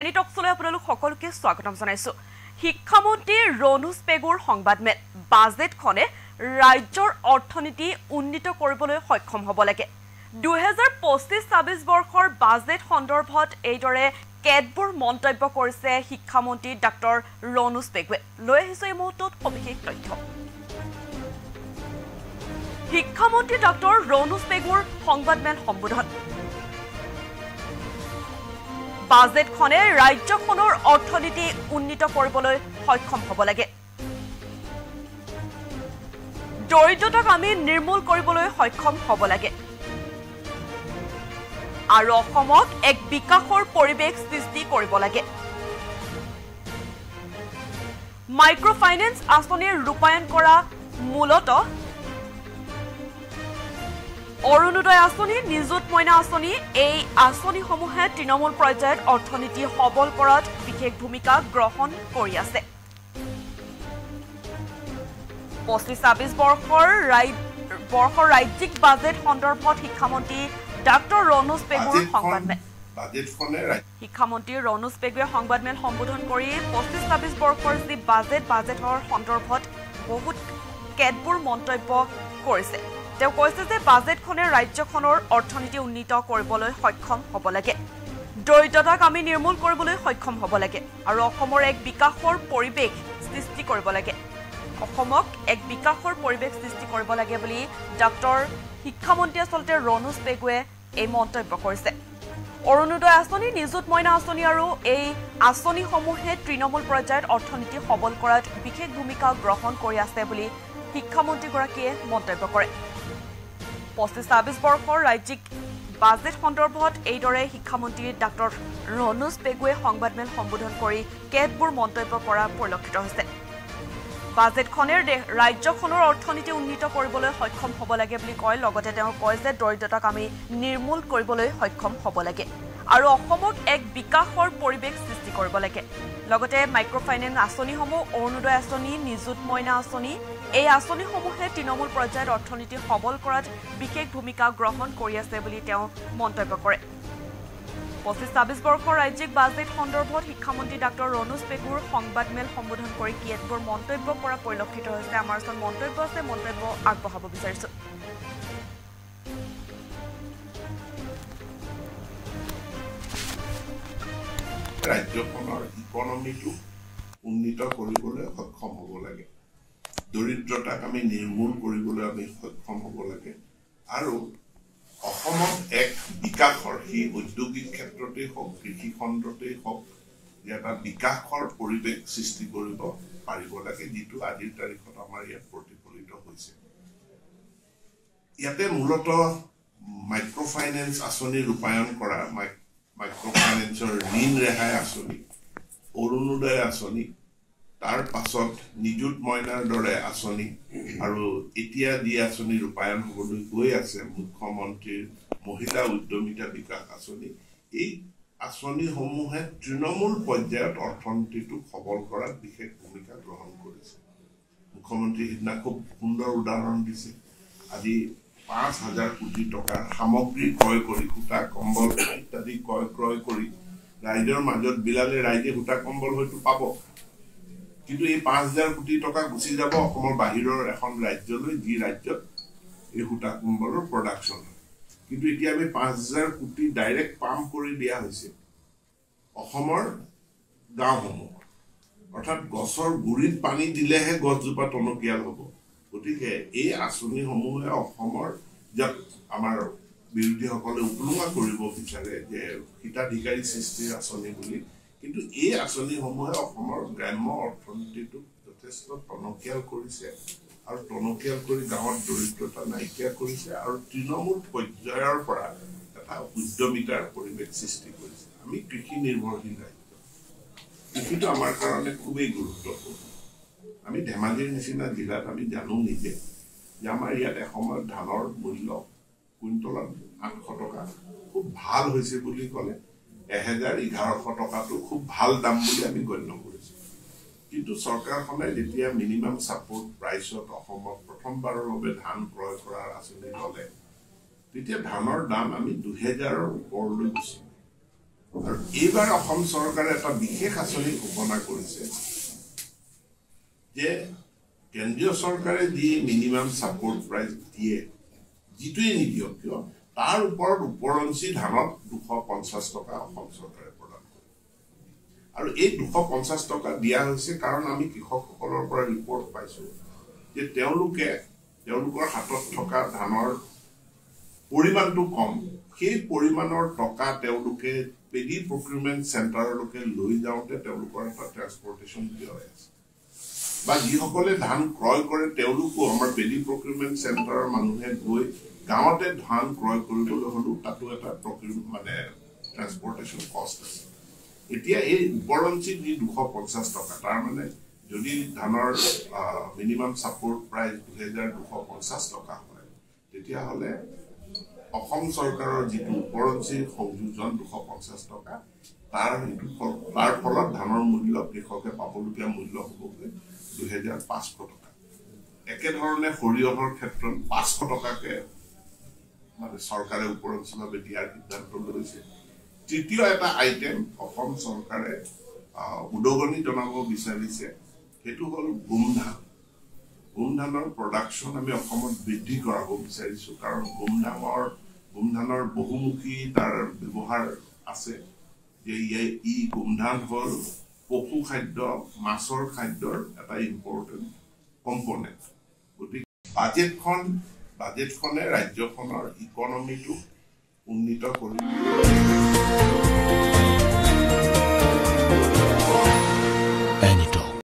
টকছলৈ আপোনালোক সকলোকে স্বাগতম জনাইছো। শিক্ষামন্ত্ৰী ৰণোজ পেগুৰ সংবাদমেল বাজেটখনে ৰাজ্যৰ অৰ্থনীতি উন্নীত কৰিবলৈ সক্ষম হ'ব লাগে। 2025-26 বৰ্ষৰ বাজেট সন্দৰ্ভত এইদৰে কেতবোৰ মন্তব্য কৰিছে শিক্ষামন্ত্ৰী ডাক্তৰ ৰণোজ পেগুৱে। লৈ আহিছো এই মুহূৰ্তত সবিশেষ তথ্য। শিক্ষামন্ত্ৰী ডাক্তৰ ৰণোজ পেগুৰ সংবাদমেল সম্বোধন। বাজেটখনে ৰাজ্যখনৰ অৰ্থনীতি উন্নীত কৰিবলৈ সক্ষম হ'ব লাগে। দৰিদ্ৰতাক আমি নিৰ্মূল কৰিবলৈ সক্ষম হ'ব লাগে আৰু অসমক এক বিকাশৰ পৰিৱেশ সৃষ্টি কৰিব লাগে। মাইক্ৰ ফাইনেন্স আঁচনিৰ ৰূপায়ণ কৰা মূলতঃ অৰুণোদয় আঁচনি, নিযুত মইনা আঁচনি, এই আঁচনিসমূহে তৃণমূল পৰ্যায়ত অৰ্থনীতি সবল কৰাত বিশেষ ভূমিকা গ্ৰহণ কৰি আছে। 25-26 বৰ্ষৰ ৰাজ্যিক বাজেট সন্দৰ্ভত শিক্ষামন্ত্ৰী ডাক্তৰ ৰণোজ পেগুৰ সংবাদমেল। শিক্ষামন্ত্ৰী ৰণোজ পেগুৱে সংবাদমেল সম্বোধন কৰি 25-26 বৰ্ষৰ যি বাজেটৰ সন্দৰ্ভত বহুত কেতবোৰ মন্তব্য কৰিছে। তেওঁ কৈছে যে বাজেটখনে ৰাজ্যখনৰ অৰ্থনীতি উন্নীত কৰিবলৈ সক্ষম হ'ব লাগে, দৰিদ্ৰতাক আমি নিৰ্মূল কৰিবলৈ সক্ষম হ'ব লাগে আৰু অসমৰ এক বিকাশৰ পৰিৱেশ সৃষ্টি কৰিব লাগে। অসমক এক বিকাশৰ পৰিৱেশ সৃষ্টি কৰিব লাগে বুলি ডাক্তৰ শিক্ষামন্ত্ৰী আচলতে ৰণোজ পেগুৱে এই মন্তব্য কৰিছে। অৰুণোদয় আঁচনি, নিযুত মইনা আঁচনি আৰু এই আঁচনিসমূহে তৃণমূল পৰ্যায়ত অৰ্থনীতি সবল কৰাত বিশেষ ভূমিকা গ্ৰহণ কৰি আছে বুলি শিক্ষামন্ত্ৰীগৰাকীয়ে মন্তব্য কৰে। 25-26 বৰ্ষৰ ৰাজ্যিক বাজেট সন্দৰ্ভত এইদৰে শিক্ষামন্ত্ৰী ডাক্তৰ ৰণোজ পেগুৱে সংবাদমেল সম্বোধন কৰি কেতবোৰ মন্তব্য কৰা পৰিলক্ষিত হৈছে। বাজেটখনে ৰাজ্যখনৰ অৰ্থনীতি উন্নীত কৰিবলৈ সক্ষম হ'ব লাগে বুলি কয়। লগতে তেওঁ কয় যে দৰিদ্ৰতাক আমি নিৰ্মূল কৰিবলৈ সক্ষম হ'ব লাগে আৰু অসমক এক বিকাশৰ পৰিৱেশ সৃষ্টি কৰিব লাগে। লগতে মাইক্ৰ ফাইনেন্স আঁচনিসমূহ, অৰুণোদয় আঁচনি, নিযুত মইনা আঁচনি, এই আঁচনিসমূহে তৃণমূল পৰ্যায়ত অৰ্থনীতি সবল কৰাত বিশেষ ভূমিকা গ্ৰহণ কৰি আছে বুলি তেওঁ মন্তব্য কৰে। 25-26 বৰ্ষৰ ৰাজ্যিক বাজেট সন্দৰ্ভত শিক্ষামন্ত্ৰী ডাক্তৰ ৰণোজ পেগুৰ সংবাদমেল সম্বোধন কৰি কেতবোৰ মন্তব্য কৰা পৰিলক্ষিত হৈছে। আমাৰ ওচৰত মন্তব্য আছে, মন্তব্য আগবঢ়াব বিচাৰিছো। ৰাজ্যখনৰ ইকনমিটো উন্নীত কৰিবলৈ সক্ষম হ'ব লাগে, দৰিদ্ৰতাক আমি নিৰ্মূল কৰিবলৈ আমি সক্ষম হ'ব লাগে আৰু অসমত এক বিকাশৰ, সেই ঔদ্যোগিক ক্ষেত্ৰতেই হওক, কৃষি খণ্ডতেই হওক, এটা বিকাশৰ পৰিৱেশ সৃষ্টি কৰিব পাৰিব লাগে, যিটো আজিৰ তাৰিখত আমাৰ ইয়াত প্ৰতিফলিত হৈছে। ইয়াতে মূলতঃ মাইক্ৰ ফাইনেন্স আঁচনি ৰূপায়ণ কৰা, মাইক্ৰ ফাইনেন্সৰ ঋণ ৰেহাই আঁচনি, অৰুণোদয় আঁচনি, তাৰ পাছত নিযুত মইনাৰ দৰে আঁচনি আৰু এতিয়া যি আঁচনি ৰূপায়ণ হ'বলৈ গৈ আছে মুখ্যমন্ত্ৰীৰ মহিলা উদ্যমিতা বিকাশ আঁচনি, এই আঁচনিসমূহে তৃণমূল পৰ্যায়ত অৰ্থনীতিটোক সবল কৰাত বিশেষ ভূমিকা গ্ৰহণ কৰিছে। মুখ্যমন্ত্ৰী সিদিনা খুব সুন্দৰ উদাহৰণ দিছে। আজি 5,000 কোটি টকাৰ সামগ্ৰী ক্ৰয় কৰি, সূতা কম্বল ইত্যাদি ক্ৰয় কৰি ৰাইজৰ মাজত বিলালে ৰাইজে সূতা কম্বল হয়তো পাব, কিন্তু এই 5,000 কোটি টকা গুচি যাব অসমৰ বাহিৰৰ এখন ৰাজ্যলৈ, যি ৰাজ্যত এই সূতা কম্বলৰ প্ৰডাকশ্যন হয়। কিন্তু এতিয়া আমি 5,000 কোটি ডাইৰেক্ট পাম্প কৰি দিয়া হৈছে অসমৰ গাঁওসমূহ, অৰ্থাৎ গছৰ গুৰিত পানী দিলেহে গছজোপা টনকিয়াল হ'ব। গতিকে এই আঁচনিসমূহে অসমৰ, যাক আমাৰ বিৰোধীসকলে উপলুঙা কৰিব বিচাৰে যে হিতাধিকাৰী সৃষ্টিৰ আঁচনি বুলি, কিন্তু এই আঁচনিসমূহে অসমৰ গ্ৰাম্য অৰ্থনীতিটোক যথেষ্ট টনকিয়াল কৰিছে আৰু টনকিয়াল কৰি গাঁৱত দৰিদ্ৰতা নাইকিয়া কৰিছে আৰু তৃণমূল পৰ্যায়ৰ পৰা এটা উদ্যমিতাৰ পৰিৱেশ সৃষ্টি কৰিছে। আমি কৃষি নিৰ্ভৰশীল ৰাজ্য, কৃষিটো আমাৰ কাৰণে খুবেই গুৰুত্বপূৰ্ণ। আমি ধেমাজিৰ নিচিনা জিলাত আমি জানো নিজে যে আমাৰ ইয়াত এসময়ত ধানৰ মূল্য কুইণ্টলত 800 টকা, খুব ভাল হৈছে বুলি ক'লে 1,100-1,100 টকাটো খুব ভাল দাম বুলি আমি গণ্য কৰিছোঁ। কিন্তু চৰকাৰখনে যেতিয়া মিনিমাম ছাপোৰ্ট প্ৰাইচত অসমত প্ৰথমবাৰৰ বাবে ধান ক্ৰয় কৰাৰ আঁচনি ল'লে, তেতিয়া ধানৰ দাম আমি 2,000ৰ ওপৰলৈ গুচি আৰু এইবাৰ অসম চৰকাৰে এটা বিশেষ আঁচনি ঘোষণা কৰিছে যে কেন্দ্ৰীয় চৰকাৰে যি মিনিমাম ছাপোৰ্ট প্ৰাইচ দিয়ে যিটোৱে নিদিয়ক কিয় তাৰ ওপৰত উপৰঞ্চি ধানত 250 টকা অসম চৰকাৰে প্ৰদান কৰে আৰু এই 250 টকা দিয়া হৈছে কাৰণ আমি কৃষকসকলৰ পৰা ৰিপৰ্ট পাইছো যে তেওঁলোকৰ হাতত থকা ধানৰ পৰিমাণটো কম সেই পৰিমাণৰ টকা তেওঁলোকে পেডি প্ৰকিউৰমেণ্ট চেণ্টাৰলৈকে লৈ যাওঁতে তেওঁলোকৰ এটা ট্ৰান্সপৰ্টেশ্যন ব্যয় আছে বা যিসকলে ধান ক্ৰয় কৰে তেওঁলোকো আমাৰ পেডি প্ৰকিউৰমেণ্ট চেণ্টাৰৰ মানুহে গৈ গাঁৱতে ধান ক্ৰয় কৰিবলৈ হ'লেও তাতো এটা মানে ট্ৰান্সপৰ্টেশ্যন কষ্ট আছে এতিয়া এই উপৰঞ্চি যি 250 টকা তাৰ মানে যদি ধানৰ মিনিমাম ছাপোৰ্ট প্ৰাইচ 2250 টকা হয় তেতিয়াহ'লে অসম চৰকাৰৰ যিটো উপৰঞ্চি সংযোজন 250 টকা তাৰ ফলত ধানৰ মূল্য কৃষকে পাবলগীয়া মূল্য হ'বগৈ 2500 টকা একেধৰণে সৰিয়হৰ ক্ষেত্ৰত 500 টকাকে মানে চৰকাৰে উপৰঞ্চিভাৱে দিয়াৰ সিদ্ধান্ত লৈছে তৃতীয় এটা আইটেম অসম চৰকাৰে উদগনি জনাব বিচাৰিছে সেইটো হ'ল গোমধানৰ প্ৰডাকশ্যন আমি অসমত বৃদ্ধি কৰাব বিচাৰিছো কাৰণ গোমধানৰ বহুমুখী তাৰ ব্যৱহাৰ আছে যে ই গোমধান হ'ল পশু খাদ্য মাছৰ খাদ্যৰ এটা ইম্পৰ্টেণ্ট কম্পনেণ্ট গতিকে বাজেটখনে ৰাজ্যখনৰ ইকনমিটো উন্নীত কৰিব